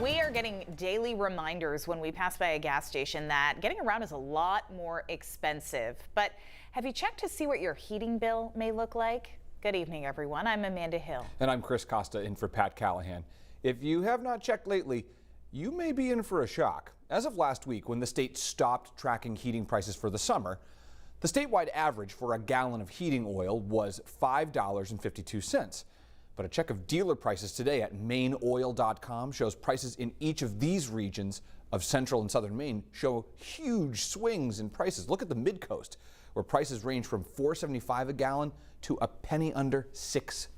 We are getting daily reminders when we pass by a gas station that getting around is a lot more expensive. But have you checked to see what your heating bill may look like? Good evening, everyone. I'm Amanda Hill. And I'm Chris Costa in for Pat Callahan. If you have not checked lately, you may be in for a shock. As of last week, when the state stopped tracking heating prices for the summer, the statewide average for a gallon of heating oil was $5.52. But a check of dealer prices today at MaineOil.com shows prices in each of these regions of central and southern Maine show huge swings in prices. Look at the mid-coast, where prices range from $4.75 a gallon to a penny under $6.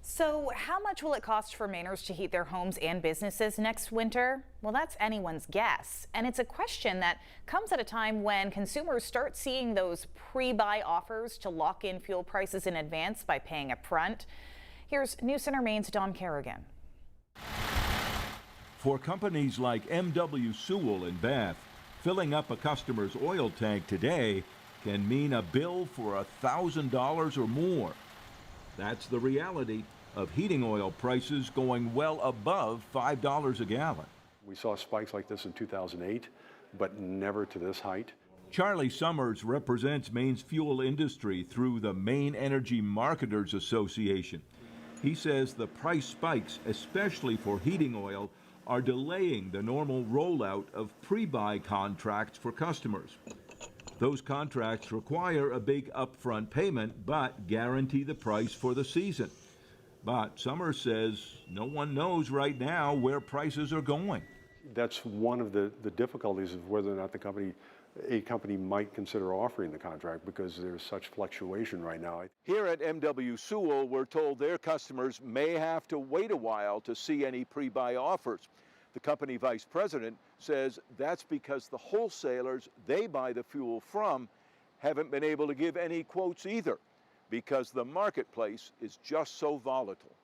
So how much will it cost for Mainers to heat their homes and businesses next winter? Well, that's anyone's guess. And it's a question that comes at a time when consumers start seeing those pre-buy offers to lock in fuel prices in advance by paying up front. Here's News Center Maine's Don Kerrigan. For companies like M.W. Sewell in Bath, filling up a customer's oil tank today can mean a bill for $1,000 or more. That's the reality of heating oil prices going well above $5 a gallon. We saw spikes like this in 2008, but never to this height. Charlie Summers represents Maine's fuel industry through the Maine Energy Marketers Association. He says the price spikes, especially for heating oil, are delaying the normal rollout of pre-buy contracts for customers. Those contracts require a big upfront payment but guarantee the price for the season. But Summers says no one knows right now where prices are going. That's one of the difficulties of whether or not a company might consider offering the contract, because there's such fluctuation right now. Here at M.W. Sewell, we're told their customers may have to wait a while to see any pre-buy offers. The company vice president says that's because the wholesalers they buy the fuel from haven't been able to give any quotes either, because the marketplace is just so volatile.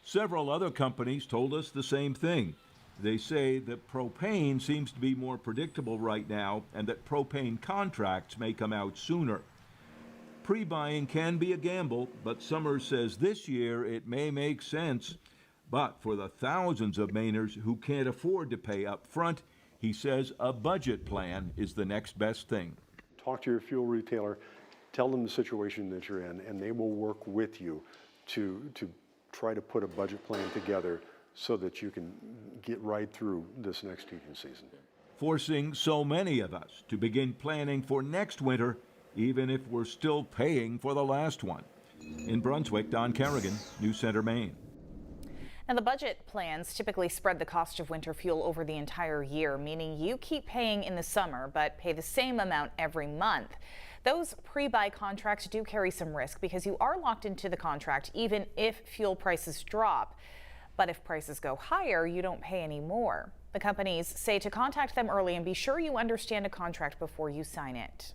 Several other companies told us the same thing. They say that propane seems to be more predictable right now and that propane contracts may come out sooner. Pre-buying can be a gamble, but Summers says this year it may make sense. But for the thousands of Mainers who can't afford to pay up front, he says a budget plan is the next best thing. Talk to your fuel retailer, tell them the situation that you're in, and they will work with you to try to put a budget plan together so that you can get right through this next heating season. Forcing so many of us to begin planning for next winter, even if we're still paying for the last one. In Brunswick, Don Kerrigan, News Center, Maine. Now, the budget plans typically spread the cost of winter fuel over the entire year, meaning you keep paying in the summer but pay the same amount every month. Those pre-buy contracts do carry some risk because you are locked into the contract even if fuel prices drop. But if prices go higher, you don't pay any more. The companies say to contact them early and be sure you understand a contract before you sign it.